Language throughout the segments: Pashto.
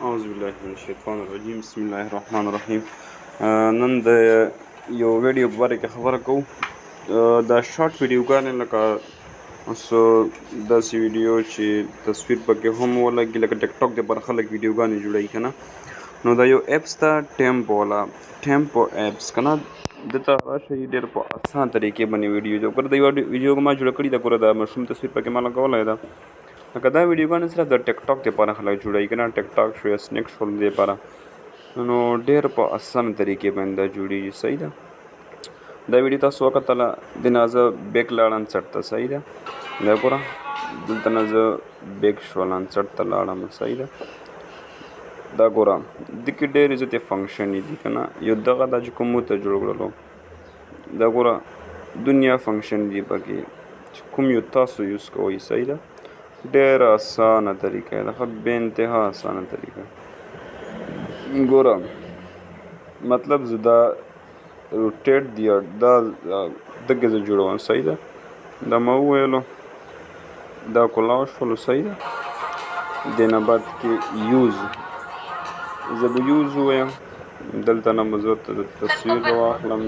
أعوذ بالله من الشیطان الرجیم بسم الله الرحمن الرحیم. نن د یو ویډیو په باره کې خبره کوو. دا شارټ ویډیوګانې لکه څو داسې ویډیو چې تصویر پکې هم ولګي، لکه ټیک ټاک دپاره خلک ویډیوګانې جوړوي که نه، نو دا یو ایپس ته ټیمپو والا ټیمپو ایپس که نه، دته راشئ ډېر په اسان طریقې باندې ویډیو جوړ ګوره. دا ویډیو ما جوړه کړې ده، ګوره دا مشهور تصویر پکې ما لګولی ده. لکه دا ویډیوګانې صرف د ټیک ټاک دپاره خلک جوړوي که نه، ټیک ټاک شو یا سنیک شو د دپاره، نو ډېر په اسانه طریقې باندې دا جوړېږي. صحیح ده. دا ویډیو تاسو وکتله، دې نه زه بیک لاړم څټ ته. صحیح ده. دا ګوره دلته نه زه بیک شولم څټ ته لاړم. صحیح ده. دا ګوره دې کې ډېرې زیاتې فنکشنې دي که نه. یو دغه دا چې کوم مو ته جوړ کړلو، دا ګوره دنیا فنکشن دي پکې چې کوم یو تاسو یوز کوئ. صحیح ده. ډېره اسانه طریقه ده، ښه بې انتها اسانه طریقه. ګوره مطلب زه دا روټیټ دی دا دغه زه جوړوم. صحیح ده. دا ما وویلو، دا کلاو شولو. صحیح ده. دې نه بعد کې یوز، زه به یوز ووایم. دلته نه به زه تصویر راواخلم.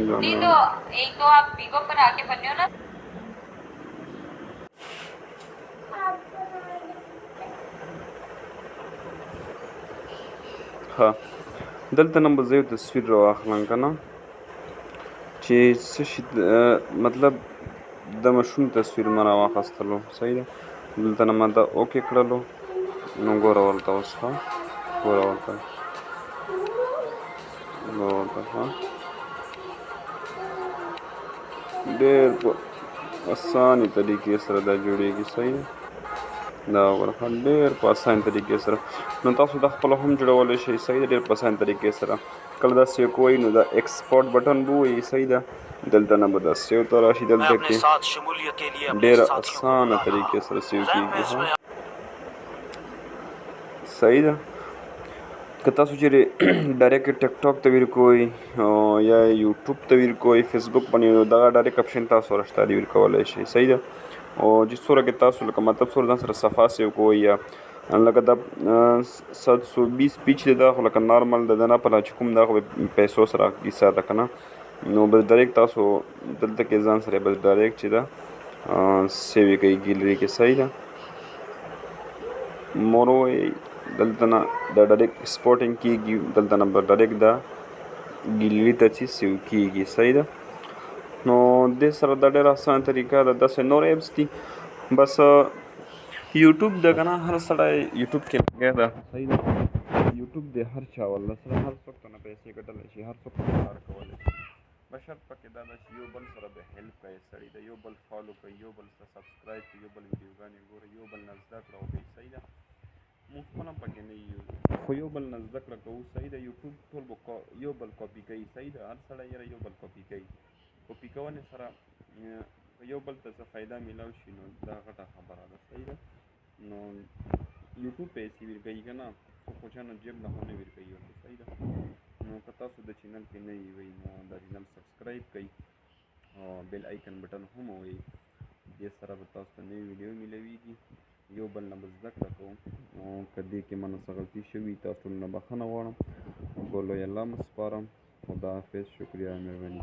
ها دلته نه به زه یو تصویر راواخلم که نه، چې څه شي مطلب د مشهور تصویر ما راواخیستلو. صحیح ده. دلته نه ما دا اوکې کړلو. نو ګوره ورته اوس ښه ګوره ورته ښه ډېر په اسانې طریقې سره دا جوړېږي. صحیح ده. دا ګوره ښه ډېر په اسانې طریقې سره، نو تاسو دا خپله هم جوړولی شئ. صحیح ده. ډېر په اسانې طریقې سره کله دا سیو کوئ نو دا ایکسپورټ بټن به ووهئ. صحیح ده. دلته نه به دا سیو ته راشي. دلته کې ډېره اسانه طریقې سره سیو کېږي. صحیح ده. که تاسو چېرې ډایرکټ ټیک ټاک ته ویر کوئ یا یوټیوب ته ویر کوئ، فیسبوک باندې، نو دغه ډایرکټ اپشن تاسو سره شته، ویر کولی شئ. صحیح ده. او چې څومره کې تاسو لکه مطلب څومره ځان سره صفحه سیو کوئ، یا لکه دا 720 پیچ دی، دا خو لکه نارمل ده، د نه پله چې کوم دا خو پیسو سره کیسه ده که نه، نو بس ډایرکټ تاسو دلته کې ځان سره بس ډایرکټ چې ده سیو یې کوئ ګیلري کې. صحیح ده. مور ووایئ دلته نه دا ډایرکټ ایکسپورټینګ کېږي، دلته نه به ډایرکټ دا ګیلري ته چې سیو کېږي. صحیح ده. نو دې سره دا ډېره اسانه طریقه ده. داسې نور ایپس دي، بس یوټیوب ده که نه، هر سړی یوټیوب کې لګیا ده. صحیح ده. یوټیوب دی هر چا والله سره، هر څوک ته نه پیسې ګټلی شي، هر څوک ته کار کولی شي. بس شرط پکې دا ده چې یو بل سره به هیلپ کوي سړی ده، یو بل فالو کوي، یو بل سره سبسکرایب کوي، یو بل ویډیوګانې ګوري، یو بل نه زده کړه وکړي. صحیح ده. موږ خپله هم پکې نه یو، خو یو بل نه زده کړه کوو. صحیح ده. یوټیوب ټول به یو بل کاپي کوي. صحیح ده. هر سړی یاره یو بل کاپي کوي. کاپي کونې سره یو بل ته څه فایده میلاو شي، نو دا غټه خبره ده. صحیح ده. نو یوټیوب پیسې ویر کوي که نه، څوک خو چا نه جیب نه خو نه ویر کوي ورته. صحیح ده. نو که تاسو د چینل کې نه وئ، نو دا چینل سبسکرایب کوئ او بیل آیکن بټن هم ووهئ. دې سره به تاسو ته نوې ویډیو میلویږي. یو بل نه به زده کړه کوو، او که دې کې مانه څه غلطي شوي، تاسو ټول نه بښنه غواړم. ګولوی الله مو سپارم. خدا حافظ. شکریه، مهرباني.